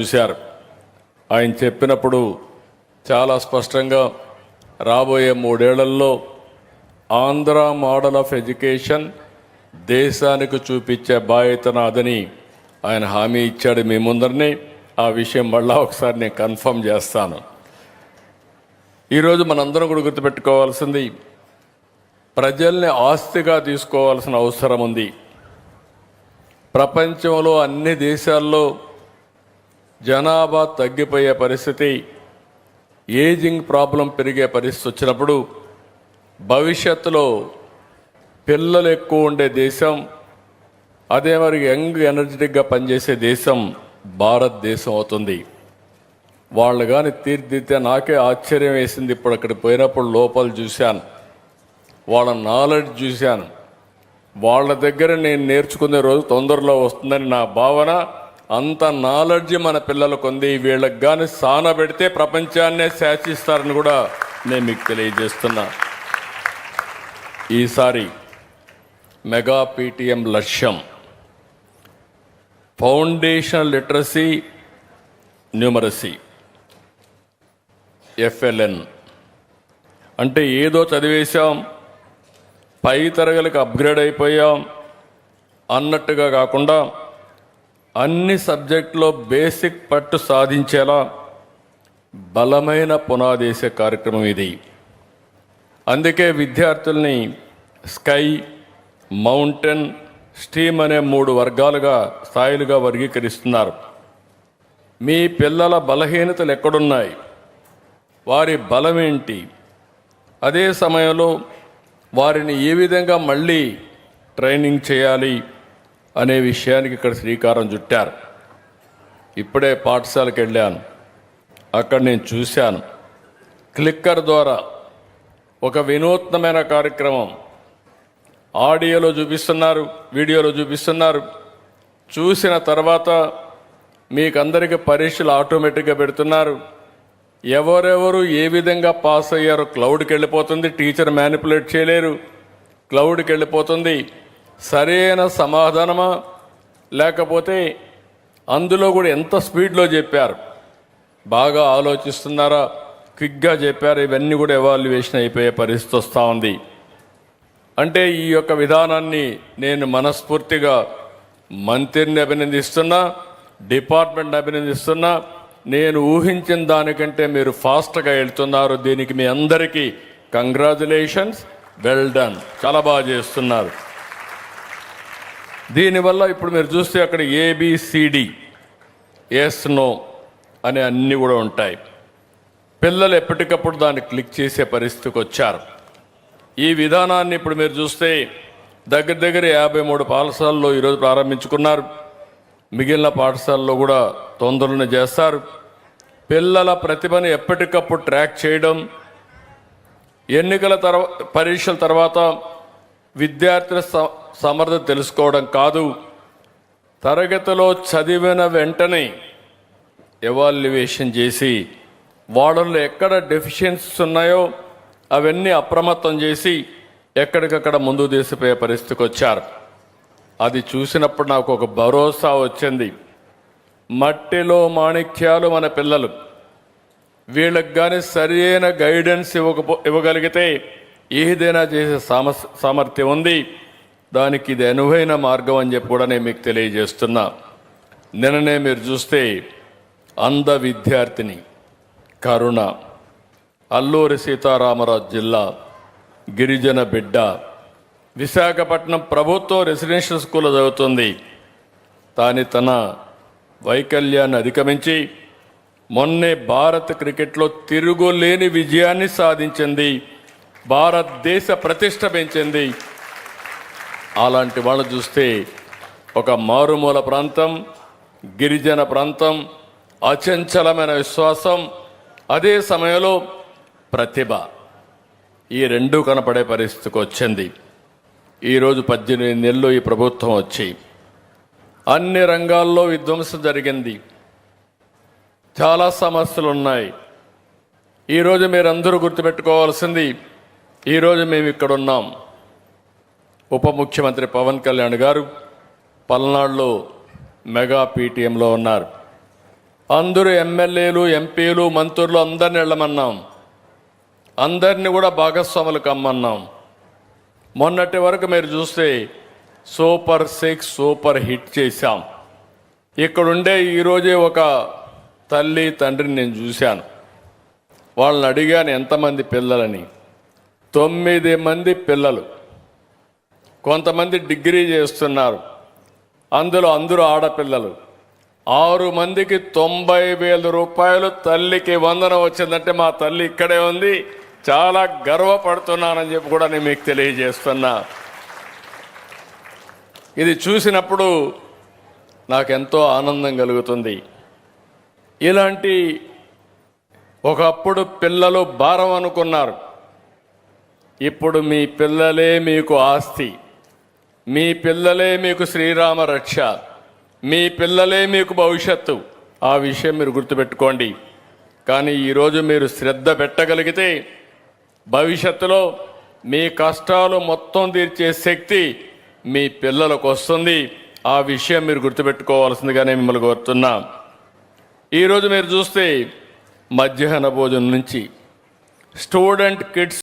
చూశారు. ఆయన చెప్పినప్పుడు చాలా స్పష్టంగా రాబోయే 3 ఏళ్లలో ఆంధ్ర మోడల్ ఆఫ్ ఎడ్యుకేషన్ దేశానికి చూపించే బాధ్యత నాదని ఆయన హామీ ఇచ్చాడు. మీ ముందరనే ఆ విషయం మళ్ళా ఒకసారి నేను కన్ఫర్మ్ చేస్తాను. ఈరోజు మనందరం కూడా గుర్తుపెట్టుకోవాల్సింది, ప్రజల్ని ఆస్తిగా తీసుకోవాల్సిన అవసరం ఉంది. ప్రపంచంలో అన్ని దేశాల్లో జనాభా తగ్గిపోయే పరిస్థితి, ఏజింగ్ ప్రాబ్లం పెరిగే పరిస్థితి వచ్చినప్పుడు భవిష్యత్తులో పిల్లలు ఎక్కువ ఉండే దేశం, అదే మరి యంగ్ ఎనర్జెటిక్గా పనిచేసే దేశం భారతదేశం అవుతుంది. వాళ్ళు కానీ తీర్చిదిద్దితే నాకే ఆశ్చర్యం వేసింది. ఇప్పుడు అక్కడికి పోయినప్పుడు లోపల చూశాను, వాళ్ళ నాలెడ్జ్ చూశాను. వాళ్ళ దగ్గర నేను నేర్చుకునే రోజు తొందరలో వస్తుందని నా భావన. అంత నాలెడ్జ్ మన పిల్లలకు ఉంది. వీళ్ళకి కానీ సానబెడితే ప్రపంచాన్నే శాసిస్తారని కూడా నేను మీకు తెలియజేస్తున్నా. ఈసారి మెగా పీటీఎం లక్ష్యం ఫౌండేషనల్ లిటరసీ న్యూమరసీ, FLN. అంటే ఏదో చదివేశాం, పై తరగతికి అప్గ్రేడ్ అయిపోయాం అన్నట్టుగా కాకుండా అన్ని సబ్జెక్టులో బేసిక్ పట్టు సాధించేలా బలమైన పునాదేసే కార్యక్రమం ఇది. అందుకే విద్యార్థుల్ని స్కై, మౌంటైన్, స్ట్రీమ్ అనే 3 వర్గాలుగా, స్థాయిలుగా వర్గీకరిస్తున్నారు. మీ పిల్లల బలహీనతలు ఎక్కడున్నాయి, వారి బలం ఏంటి, అదే సమయంలో వారిని ఏ విధంగా మళ్ళీ ట్రైనింగ్ చేయాలి అనే విషయానికి ఇక్కడ శ్రీకారం చుట్టారు. ఇప్పుడే పాఠశాలకు వెళ్ళాను, అక్కడ నేను చూశాను. క్లిక్కర్ ద్వారా ఒక వినూత్నమైన కార్యక్రమం ఆడియోలో చూపిస్తున్నారు, వీడియోలో చూపిస్తున్నారు. చూసిన తర్వాత మీకందరికీ పరీక్షలు ఆటోమేటిక్గా పెడుతున్నారు. ఎవరెవరు ఏ విధంగా పాస్ అయ్యారో క్లౌడ్కి వెళ్ళిపోతుంది. టీచర్ మ్యానిపులేట్ చేయలేరు, క్లౌడ్కి వెళ్ళిపోతుంది. సరైన సమాధానమా లేకపోతే అందులో కూడా ఎంత స్పీడ్లో చెప్పారు, బాగా ఆలోచిస్తున్నారా, క్విక్గా చెప్పారు, ఇవన్నీ కూడా ఎవాల్యుయేషన్ అయిపోయే పరిస్థితి వస్తూ ఉంది. అంటే ఈ యొక్క విధానాన్ని నేను మనస్ఫూర్తిగా మంత్రిని అభినందిస్తున్నా, డిపార్ట్మెంట్ని అభినందిస్తున్నా. నేను ఊహించిన దానికంటే మీరు ఫాస్ట్గా వెళ్తున్నారు. దీనికి మీ అందరికీ కంగ్రాచులేషన్స్, వెల్ డన్, చాలా బాగా చేస్తున్నారు. దీనివల్ల ఇప్పుడు మీరు చూస్తే అక్కడ ABCD, ఎస్ నో అనే అన్నీ కూడా ఉంటాయి. పిల్లలు ఎప్పటికప్పుడు దాన్ని క్లిక్ చేసే పరిస్థితికి వచ్చారు. ఈ విధానాన్ని ఇప్పుడు మీరు చూస్తే దగ్గర 53 పాఠశాలల్లో ఈరోజు ప్రారంభించుకున్నారు. మిగిలిన పాఠశాలలో కూడా తొందరలోనే చేస్తారు. పిల్లల ప్రతిభను ఎప్పటికప్పుడు ట్రాక్ చేయడం, ఎన్నికల పరీక్షల తర్వాత విద్యార్థుల సమర్థత తెలుసుకోవడం కాదు, తరగతిలో చదివిన వెంటనే ఎవాల్యుయేషన్ చేసి వాళ్ళలో ఎక్కడ డెఫిషియన్సీస్ ఉన్నాయో అవన్నీ అప్రమత్తం చేసి ఎక్కడికక్కడ ముందు తీసిపోయే పరిస్థితికి వచ్చారు. అది చూసినప్పుడు నాకు ఒక భరోసా వచ్చింది. మట్టిలో మాణిక్యాలు మన పిల్లలు. వీళ్ళకి కానీ సరైన గైడెన్స్ ఇవ్వగలిగితే ఏదైనా చేసే సామర్థ్యం ఉంది. దానికి ఇది అనువైన మార్గం అని చెప్పి కూడా నేను మీకు తెలియజేస్తున్నా. నిన్ననే మీరు చూస్తే అంధ విద్యార్థిని కరుణ, అల్లూరి సీతారామరాజు జిల్లా గిరిజన బిడ్డ, విశాఖపట్నం ప్రభుత్వ రెసిడెన్షియల్ స్కూల్లో చదువుతుంది. తన వైకల్యాన్ని అధిగమించి మొన్నే భారత క్రికెట్లో తిరుగులేని విజయాన్ని సాధించింది. భారతదేశ ప్రతిష్ట పెంచింది. అలాంటి వాళ్ళు చూస్తే ఒక మారుమూల ప్రాంతం, గిరిజన ప్రాంతం, అచంచలమైన విశ్వాసం, అదే సమయంలో ప్రతిభ, ఈ 2 కనపడే పరిస్థితికి వచ్చింది. ఈరోజు 18 నెలలు ఈ ప్రభుత్వం వచ్చి అన్ని రంగాల్లో విధ్వంసం జరిగింది. చాలా సమస్యలు ఉన్నాయి. ఈరోజు మీరందరూ గుర్తుపెట్టుకోవాల్సింది, ఈరోజు మేము ఇక్కడ ఉన్నాం. ఉప ముఖ్యమంత్రి పవన్ కళ్యాణ్ గారు పల్నాడులో మెగా పీటీఎంలో ఉన్నారు. అందరూ ఎమ్మెల్యేలు, ఎంపీలు, మంత్రులు అందరిని వెళ్ళమన్నాం. అందరినీ కూడా భాగస్వాములు కమ్మన్నాం. మొన్నటి వరకు మీరు చూస్తే సూపర్ 6 సూపర్ హిట్ చేశాం. ఇక్కడుండే ఈరోజే ఒక తల్లి తండ్రిని నేను చూశాను. వాళ్ళని అడిగాను ఎంతమంది పిల్లలని. 9 మంది పిల్లలు. కొంతమంది డిగ్రీ చేస్తున్నారు, అందులో అందరూ ఆడపిల్లలు. 6 మందికి 90,000 రూపాయలు తల్లికి వందనం వచ్చిందంటే మా తల్లి ఇక్కడే ఉంది, చాలా గర్వపడుతున్నానని చెప్పి కూడా నేను మీకు తెలియజేస్తున్నా. ఇది చూసినప్పుడు నాకెంతో ఆనందం కలుగుతుంది. ఇలాంటి ఒకప్పుడు పిల్లలు భారం అనుకున్నారు, ఇప్పుడు మీ పిల్లలే మీకు ఆస్తి, మీ పిల్లలే మీకు శ్రీరామ రక్ష, మీ పిల్లలే మీకు భవిష్యత్తు. ఆ విషయం మీరు గుర్తుపెట్టుకోండి. కానీ ఈరోజు మీరు శ్రద్ధ పెట్టగలిగితే భవిష్యత్తులో మీ కష్టాలు మొత్తం తీర్చే శక్తి మీ పిల్లలకు వస్తుంది. ఆ విషయం మీరు గుర్తుపెట్టుకోవాల్సిందిగానే మిమ్మల్ని కోరుతున్నా. ఈరోజు మీరు చూస్తే మధ్యాహ్న భోజనం నుంచి స్టూడెంట్ కిడ్స్